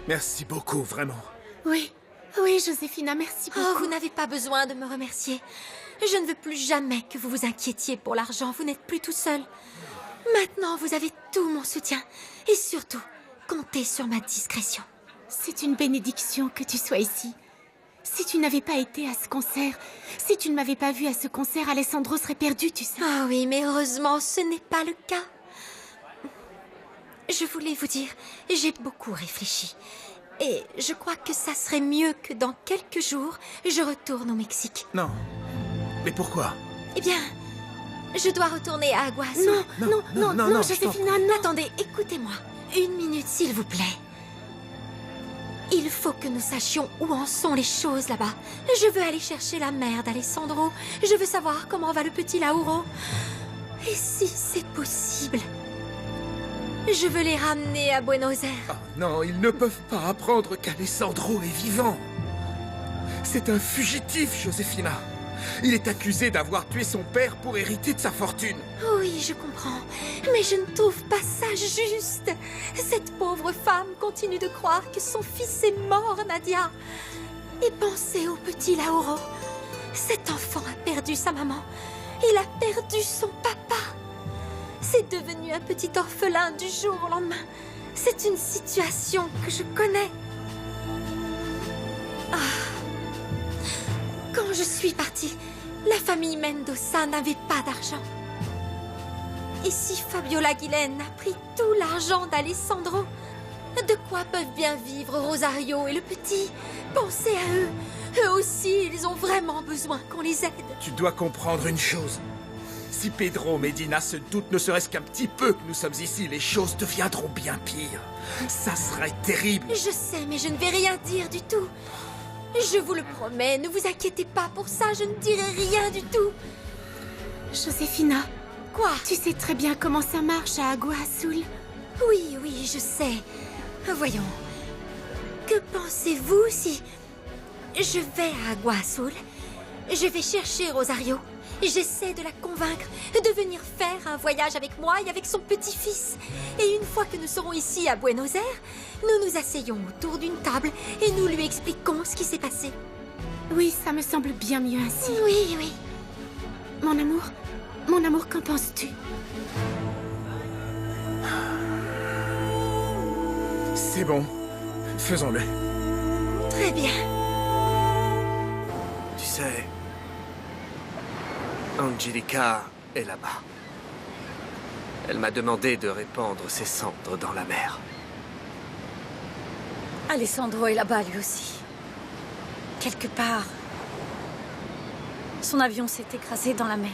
Merci beaucoup, vraiment. Oui, oui, Joséphina, merci beaucoup. Oh, vous n'avez pas besoin de me remercier. Je ne veux plus jamais que vous vous inquiétiez pour l'argent. Vous n'êtes plus tout seul. Maintenant, vous avez tout mon soutien. Et surtout, comptez sur ma discrétion. C'est une bénédiction que tu sois ici. Si tu n'avais pas été à ce concert, si tu ne m'avais pas vu à ce concert, Alessandro serait perdu, tu sais. Ah oui, mais heureusement, ce n'est pas le cas. Je voulais vous dire, j'ai beaucoup réfléchi. Et je crois que ça serait mieux que dans quelques jours, je retourne au Mexique. Non. Mais pourquoi? Eh bien, je dois retourner à Aguas. Non, Joséphina, non. Attendez, écoutez-moi. 1 minute, s'il vous plaît. Il faut que nous sachions où en sont les choses là-bas. Je veux aller chercher la mère d'Alessandro. Je veux savoir comment va le petit Lauro. Et si c'est possible, je veux les ramener à Buenos Aires. Ah non, ils ne peuvent pas apprendre qu'Alessandro est vivant. C'est un fugitif, Joséphina. Il est accusé d'avoir tué son père pour hériter de sa fortune. Oui, je comprends. Mais je ne trouve pas ça juste. Cette pauvre femme continue de croire que son fils est mort, Nadia. Et pensez au petit Lauro. Cet enfant a perdu sa maman. Il a perdu son papa. C'est devenu un petit orphelin du jour au lendemain. C'est une situation que je connais. Quand je suis partie, la famille Mendoza n'avait pas d'argent. Et si Fabiola Guillen a pris tout l'argent d'Alessandro, de quoi peuvent bien vivre Rosario et le petit? Pensez à eux. Eux aussi, ils ont vraiment besoin qu'on les aide. Tu dois comprendre une chose. Si Pedro Medina se doute ne serait-ce qu'un petit peu que nous sommes ici, les choses deviendront bien pires. Ça serait terrible. Je sais, mais je ne vais rien dire du tout. Je vous le promets, ne vous inquiétez pas pour ça, je ne dirai rien du tout. Joséphina, Quoi? tu sais très bien comment ça marche à Agua Azul. Oui, oui, je sais. Voyons. Que pensez-vous si je vais à Agua Azul, je vais chercher Rosario, j'essaie de la convaincre de venir faire un voyage avec moi et avec son petit-fils. Et une fois que nous serons ici à Buenos Aires, nous nous asseyons autour d'une table et nous lui expliquons ce qui s'est passé. Oui, ça me semble bien mieux ainsi. Oui, oui. Mon amour, qu'en penses-tu? C'est bon. Faisons-le. Très bien. Tu sais, Angelica est là-bas. Elle m'a demandé de répandre ses cendres dans la mer. Alessandro est là-bas lui aussi. Quelque part. Son avion s'est écrasé dans la mer.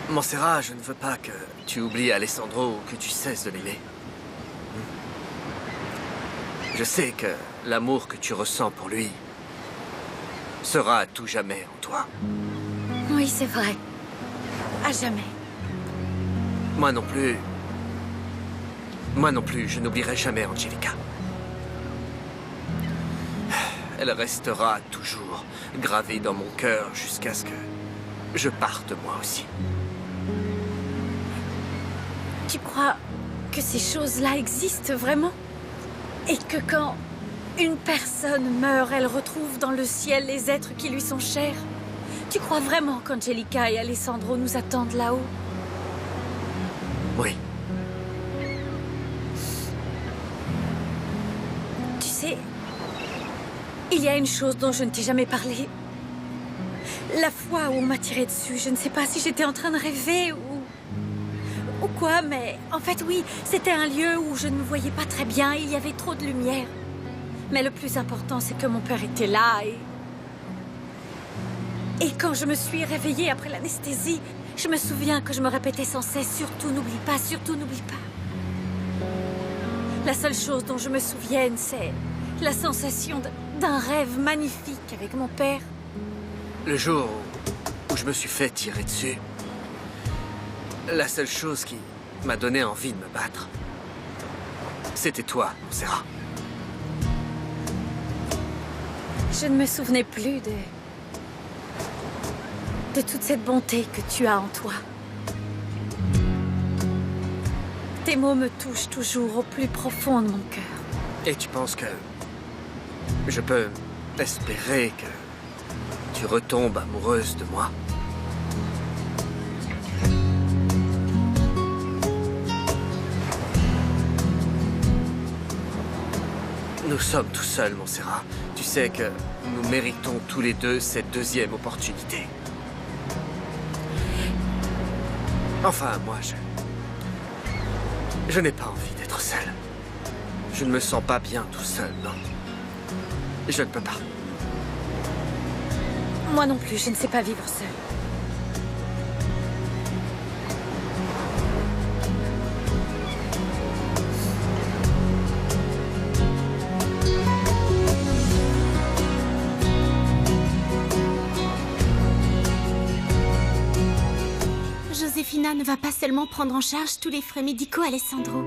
Montserrat, je ne veux pas que tu oublies Alessandro ou que tu cesses de l'aimer. Je sais que l'amour que tu ressens pour lui sera à tout jamais en toi. Oui, c'est vrai. À jamais. Moi non plus. Moi non plus, je n'oublierai jamais Angelica. Elle restera toujours gravée dans mon cœur jusqu'à ce que je parte moi aussi. Tu crois que ces choses-là existent vraiment? Et que quand une personne meurt, elle retrouve dans le ciel les êtres qui lui sont chers? Tu crois vraiment qu'Angelica et Alessandro nous attendent là-haut? Oui. Tu sais, il y a une chose dont je ne t'ai jamais parlé. La fois où on m'a tiré dessus, je ne sais pas si j'étais en train de rêver ou quoi, mais en fait oui, c'était un lieu où je ne me voyais pas très bien, il y avait trop de lumière. Mais le plus important, c'est que mon père était là et quand je me suis réveillée après l'anesthésie, je me souviens que je me répétais sans cesse, surtout n'oublie pas, surtout n'oublie pas. La seule chose dont je me souvienne, c'est la sensation d'un rêve magnifique avec mon père. Le jour où je me suis fait tirer dessus, la seule chose qui m'a donné envie de me battre, c'était toi, Montserrat. Je ne me souvenais plus de toute cette bonté que tu as en toi. Tes mots me touchent toujours au plus profond de mon cœur. Et tu penses que je peux espérer que tu retombes amoureuse de moi? Nous sommes tout seuls, Montserrat. Tu sais que nous méritons tous les deux cette deuxième opportunité. Enfin, moi, je n'ai pas envie d'être seul. Je ne me sens pas bien tout seul, non. Je ne peux pas. Moi non plus, je ne sais pas vivre seule. Josefina ne va pas seulement prendre en charge tous les frais médicaux, Alessandro.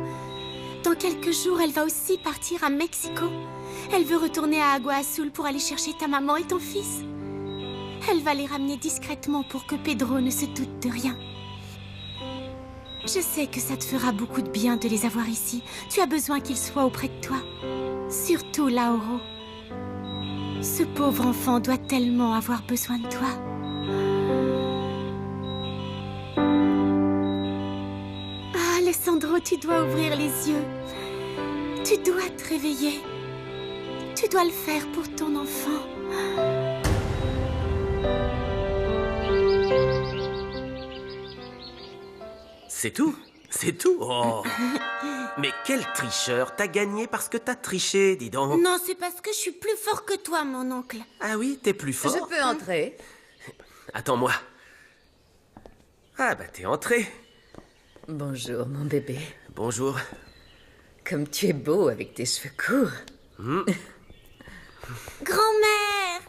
Dans quelques jours, elle va aussi partir à Mexico. Elle veut retourner à Agua Azul pour aller chercher ta maman et ton fils. Elle va les ramener discrètement pour que Pedro ne se doute de rien. Je sais que ça te fera beaucoup de bien de les avoir ici. Tu as besoin qu'ils soient auprès de toi. Surtout Lauro. Ce pauvre enfant doit tellement avoir besoin de toi. Ah, Alessandro, tu dois ouvrir les yeux. Tu dois te réveiller. Tu dois le faire pour ton enfant. C'est tout? C'est tout? Oh. Mais quel tricheur! T'as gagné parce que t'as triché, dis donc. Non, c'est parce que je suis plus fort que toi, mon oncle. Ah oui, t'es plus fort? Je peux entrer? Attends-moi. Ah bah t'es entré. Bonjour, mon bébé. Bonjour. Comme tu es beau avec tes cheveux courts. Grand-mère!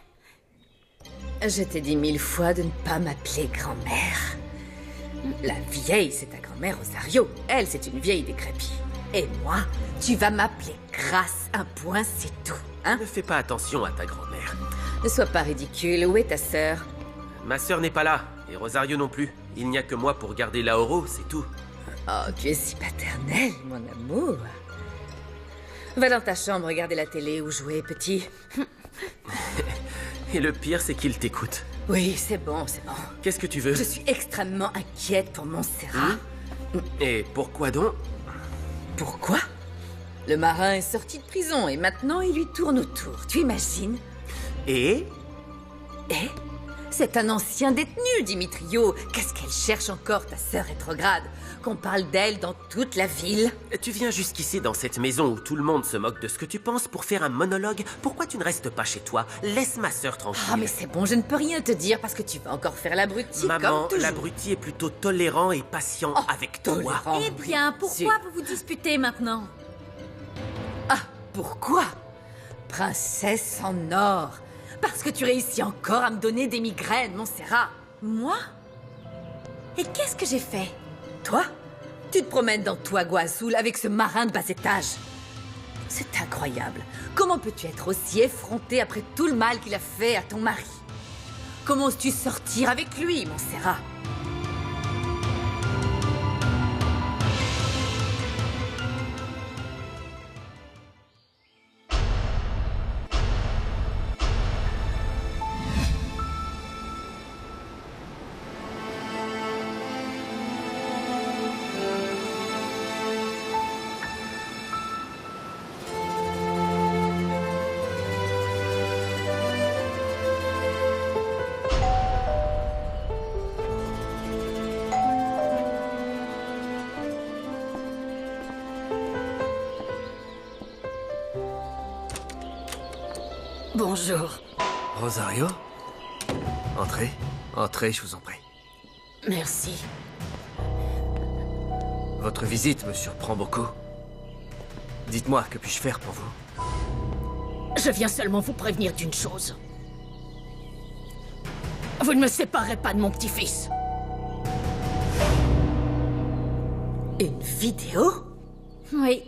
Je t'ai dit 1000 fois de ne pas m'appeler grand-mère. La vieille, c'est ta grand-mère Rosario. Elle, c'est une vieille décrépite. Et moi, tu vas m'appeler Grâce. Un point, c'est tout. Hein? Ne fais pas attention à ta grand-mère. Ne sois pas ridicule. Où est ta sœur? Ma sœur n'est pas là, et Rosario non plus. Il n'y a que moi pour garder Lauro, c'est tout. Oh, tu es si paternel, mon amour. Va dans ta chambre regarder la télé ou jouer, petit. Et le pire, c'est qu'il t'écoute. Oui, c'est bon, c'est bon. Qu'est-ce que tu veux? Je suis extrêmement inquiète pour Montserrat. Et pourquoi donc? Pourquoi? Le marin est sorti de prison et maintenant il lui tourne autour. Tu imagines? Et? Et? C'est un ancien détenu, Dimitrio. Qu'est-ce qu'elle cherche encore, ta sœur rétrograde? Qu'on parle d'elle dans toute la ville? Tu viens jusqu'ici dans cette maison où tout le monde se moque de ce que tu penses pour faire un monologue. Pourquoi tu ne restes pas chez toi? Laisse ma sœur tranquille. Ah, mais c'est bon, je ne peux rien te dire parce que tu vas encore faire l'abruti, Maman, comme toujours. l'abruti est plutôt tolérant et patient avec toi. Tolérant, Eh oui, bien, pourquoi sûr. vous vous disputez maintenant? Ah, pourquoi? Princesse en or. Parce que tu réussis encore à me donner des migraines, Montserrat. Moi? Et qu'est-ce que j'ai fait? Toi? Tu te promènes dans Agua Azul avec ce marin de bas étage. C'est incroyable. Comment peux-tu être aussi effronté après tout le mal qu'il a fait à ton mari? Comment oses-tu sortir avec lui, Montserrat? Bonjour. Rosario? Entrez. Entrez, je vous en prie. Merci. Votre visite me surprend beaucoup. Dites-moi, que puis-je faire pour vous? Je viens seulement vous prévenir d'une chose. Vous ne me séparerez pas de mon petit-fils. Une vidéo? Oui.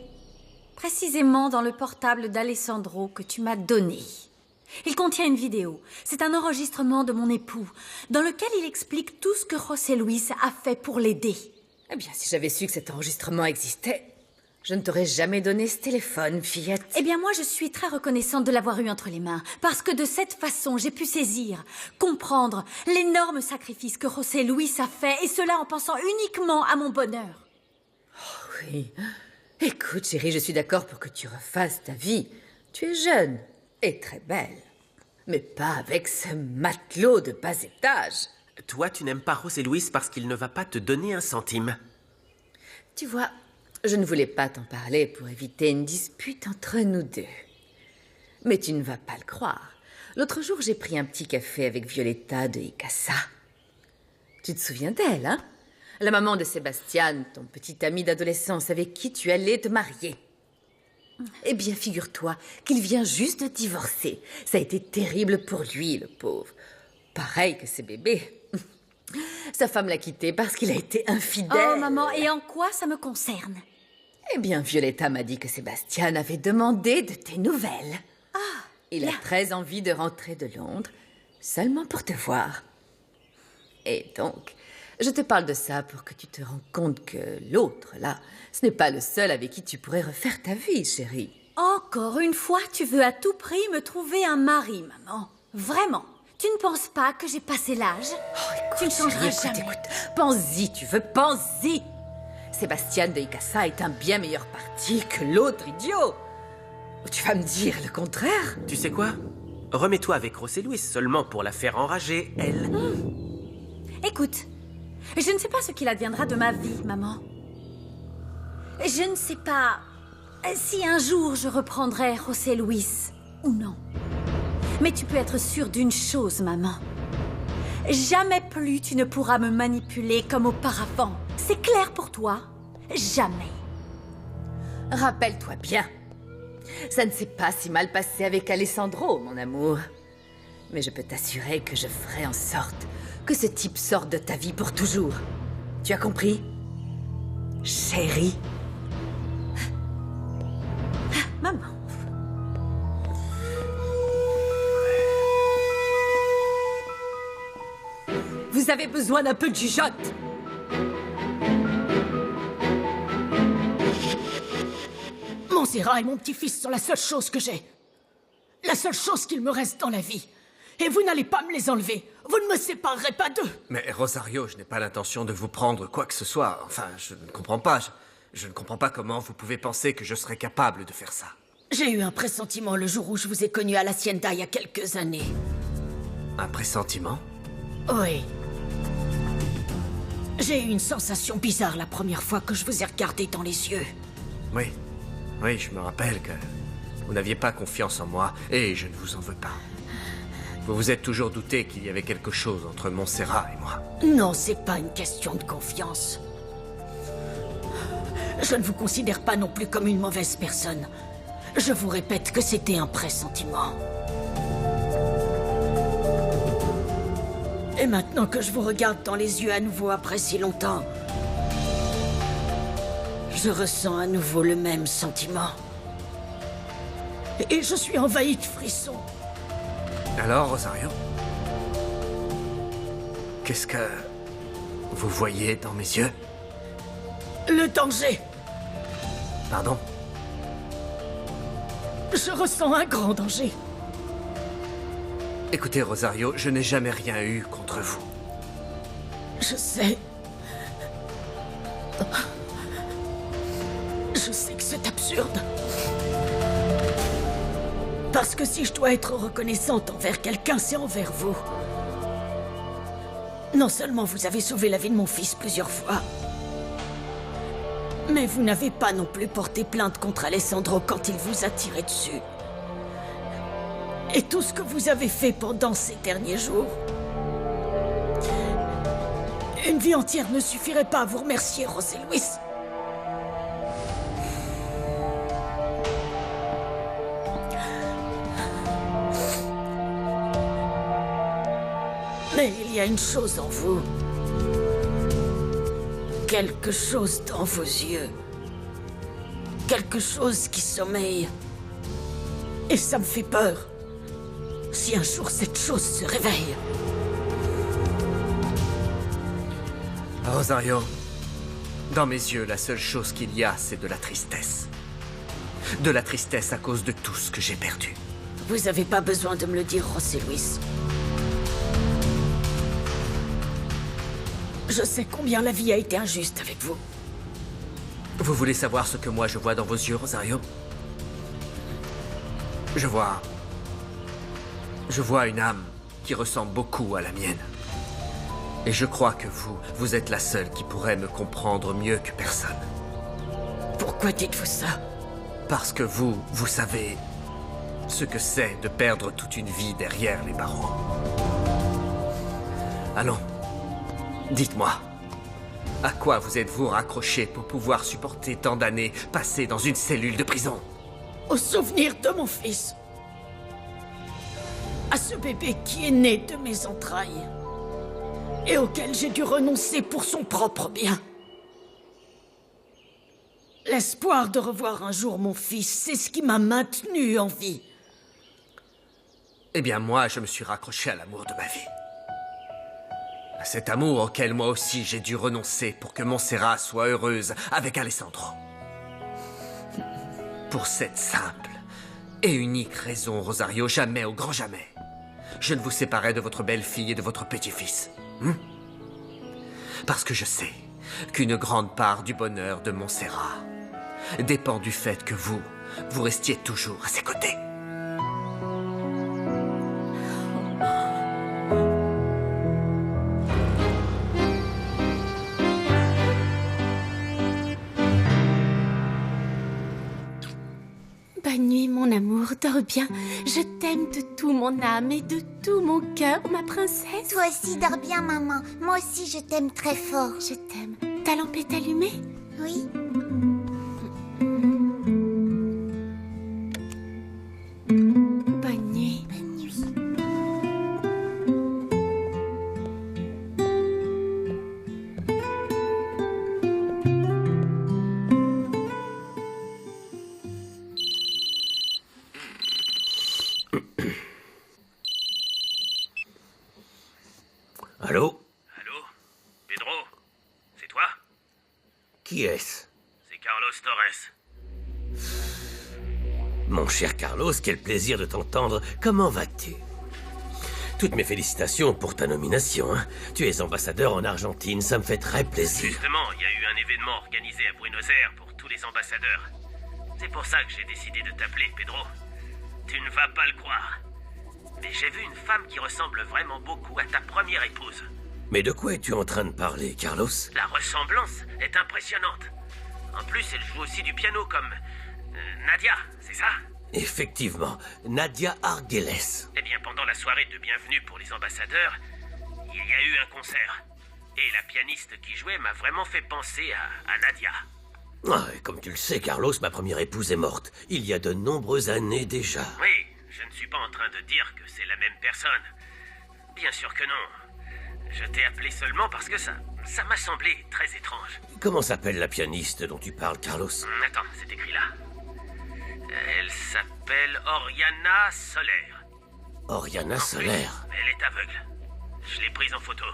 Précisément dans le portable d'Alessandro que tu m'as donné. Il contient une vidéo. C'est un enregistrement de mon époux, dans lequel il explique tout ce que José Luis a fait pour l'aider. Eh bien, si j'avais su que cet enregistrement existait, je ne t'aurais jamais donné ce téléphone, fillette. Eh bien, moi, je suis très reconnaissante de l'avoir eu entre les mains. Parce que de cette façon, j'ai pu saisir, comprendre l'énorme sacrifice que José Luis a fait, et cela en pensant uniquement à mon bonheur. Oui. Écoute, chérie, je suis d'accord pour que tu refasses ta vie. Tu es jeune et très belle. Mais pas avec ce matelot de bas étage. Toi, tu n'aimes pas José Luis parce qu'il ne va pas te donner un centime. Tu vois, je ne voulais pas t'en parler pour éviter une dispute entre nous deux. Mais tu ne vas pas le croire. L'autre jour, j'ai pris un petit café avec Violetta de Icasa. Tu te souviens d'elle, hein? La maman de Sébastien, ton petit ami d'adolescence avec qui tu allais te marier. Eh bien, figure-toi qu'il vient juste de divorcer. Ça a été terrible pour lui, le pauvre. Pareil que ses bébés. Sa femme l'a quitté parce qu'il a été infidèle. Oh, maman, et en quoi ça me concerne? Eh bien, Violetta m'a dit que Sébastien avait demandé de tes nouvelles. Il a très envie de rentrer de Londres, seulement pour te voir. Et donc, je te parle de ça pour que tu te rends compte que l'autre, là, ce n'est pas le seul avec qui tu pourrais refaire ta vie, chérie. Encore une fois, tu veux à tout prix me trouver un mari, maman. Vraiment. Tu ne penses pas que j'ai passé l'âge? Tu ne changeras jamais. Écoute, pense-y, tu veux, pense-y. Sébastien de Icasa est un bien meilleur parti que l'autre idiot. Tu vas me dire le contraire? Tu sais quoi? Remets-toi avec José Luis seulement pour la faire enrager, elle. Écoute, je ne sais pas ce qu'il adviendra de ma vie, maman. Je ne sais pas si un jour je reprendrai José Luis ou non. Mais tu peux être sûre d'une chose, maman. Jamais plus tu ne pourras me manipuler comme auparavant. C'est clair pour toi? Jamais. Rappelle-toi bien. Ça ne s'est pas si mal passé avec Alessandro, mon amour. Mais je peux t'assurer que je ferai en sorte que ce type sorte de ta vie pour toujours. Tu as compris? Chérie. Maman. Vous avez besoin d'un peu de jugeote. Montserrat et mon petit-fils sont la seule chose que j'ai. La seule chose qu'il me reste dans la vie. Et vous n'allez pas me les enlever. Vous ne me séparerez pas d'eux. Mais Rosario, je n'ai pas l'intention de vous prendre quoi que ce soit. Enfin, je ne comprends pas. Je ne comprends pas comment vous pouvez penser que je serais capable de faire ça. J'ai eu un pressentiment le jour où je vous ai connu à l'Hacienda il y a quelques années. Un pressentiment? Oui. J'ai eu une sensation bizarre la première fois que je vous ai regardé dans les yeux. Oui. Oui, je me rappelle que vous n'aviez pas confiance en moi et je ne vous en veux pas. Vous vous êtes toujours douté qu'il y avait quelque chose entre Montserrat et moi. Non, c'est pas une question de confiance. Je ne vous considère pas non plus comme une mauvaise personne. Je vous répète que c'était un pressentiment. Et maintenant que je vous regarde dans les yeux à nouveau après si longtemps, je ressens à nouveau le même sentiment. Et je suis envahi de frissons. Alors, Rosario? Qu'est-ce que vous voyez dans mes yeux? Le danger. Pardon? Je ressens un grand danger. Écoutez, Rosario, je n'ai jamais rien eu contre vous. Je sais. Je sais que c'est absurde. Parce que si je dois être reconnaissante envers quelqu'un, c'est envers vous. Non seulement vous avez sauvé la vie de mon fils plusieurs fois, mais vous n'avez pas non plus porté plainte contre Alessandro quand il vous a tiré dessus. Et tout ce que vous avez fait pendant ces derniers jours, une vie entière ne suffirait pas à vous remercier, José Luis. Mais il y a une chose en vous. Quelque chose dans vos yeux. Quelque chose qui sommeille. Et ça me fait peur. Si un jour cette chose se réveille. Rosario, Dans mes yeux, la seule chose qu'il y a, c'est de la tristesse. De la tristesse à cause de tout ce que j'ai perdu. Vous avez pas besoin de me le dire, José Luis. Je sais combien la vie a été injuste avec vous. Vous voulez savoir ce que moi je vois dans vos yeux, Rosario? Je vois une âme qui ressemble beaucoup à la mienne. Et je crois que vous êtes la seule qui pourrait me comprendre mieux que personne. Pourquoi dites-vous ça? Parce que vous savez ce que c'est de perdre toute une vie derrière les barreaux. Allons, dites-moi, à quoi vous êtes-vous raccroché pour pouvoir supporter tant d'années passées dans une cellule de prison? Au souvenir de mon fils. À ce bébé qui est né de mes entrailles. Et auquel j'ai dû renoncer pour son propre bien. L'espoir de revoir un jour mon fils, c'est ce qui m'a maintenu en vie. Eh bien, moi, je me suis raccroché à l'amour de ma vie. À cet amour auquel moi aussi j'ai dû renoncer pour que Montserrat soit heureuse avec Alessandro. Pour cette simple et unique raison, Rosario, jamais, au grand jamais, je ne vous séparerai de votre belle-fille et de votre petit-fils. Parce que je sais qu'une grande part du bonheur de Montserrat dépend du fait que vous restiez toujours à ses côtés. Bonne nuit, mon amour, dors bien. Je t'aime de tout mon âme et de tout mon cœur, ma princesse. Toi aussi, dors bien, maman. Moi aussi, je t'aime très fort. Je t'aime. Ta lampe est allumée? Oui. Bonne nuit. Bonne nuit. Allô? Allô? Pedro? C'est toi? Qui est-ce? C'est Carlos Torres. Mon cher Carlos, quel plaisir de t'entendre. Comment vas-tu? Toutes mes félicitations pour ta nomination. Hein. Tu es ambassadeur en Argentine, ça me fait très plaisir. Justement, il y a eu un événement organisé à Buenos Aires pour tous les ambassadeurs. C'est pour ça que j'ai décidé de t'appeler, Pedro. Tu ne vas pas le croire. Mais j'ai vu une femme qui ressemble vraiment beaucoup à ta première épouse. Mais de quoi es-tu en train de parler, Carlos? La ressemblance est impressionnante. En plus, elle joue aussi du piano comme... Nadia, c'est ça? Effectivement, Nadia Argeles. Eh bien, pendant la soirée de bienvenue pour les ambassadeurs, il y a eu un concert. Et la pianiste qui jouait m'a vraiment fait penser à Nadia. Ah, et comme tu le sais, Carlos, ma première épouse est morte. Il y a de nombreuses années déjà. Oui, je ne suis pas en train de dire que c'est la même personne. Bien sûr que non. Je t'ai appelé seulement parce que ça m'a semblé très étrange. Comment s'appelle la pianiste dont tu parles, Carlos? Attends, c'est écrit là. Elle s'appelle Oriana Soler. Oriana Soler. Elle est aveugle. Je l'ai prise en photo.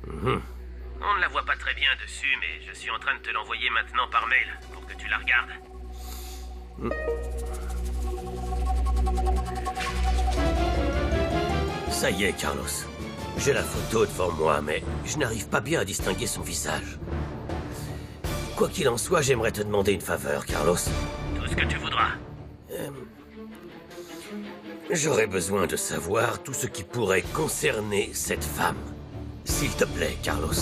On ne la voit pas très bien dessus, mais je suis en train de te l'envoyer maintenant par mail pour que tu la regardes. Ça y est, Carlos. J'ai la photo devant moi, mais je n'arrive pas bien à distinguer son visage. Quoi qu'il en soit, j'aimerais te demander une faveur, Carlos. Tout ce que tu voudras. J'aurais besoin de savoir tout ce qui pourrait concerner cette femme. S'il te plaît, Carlos.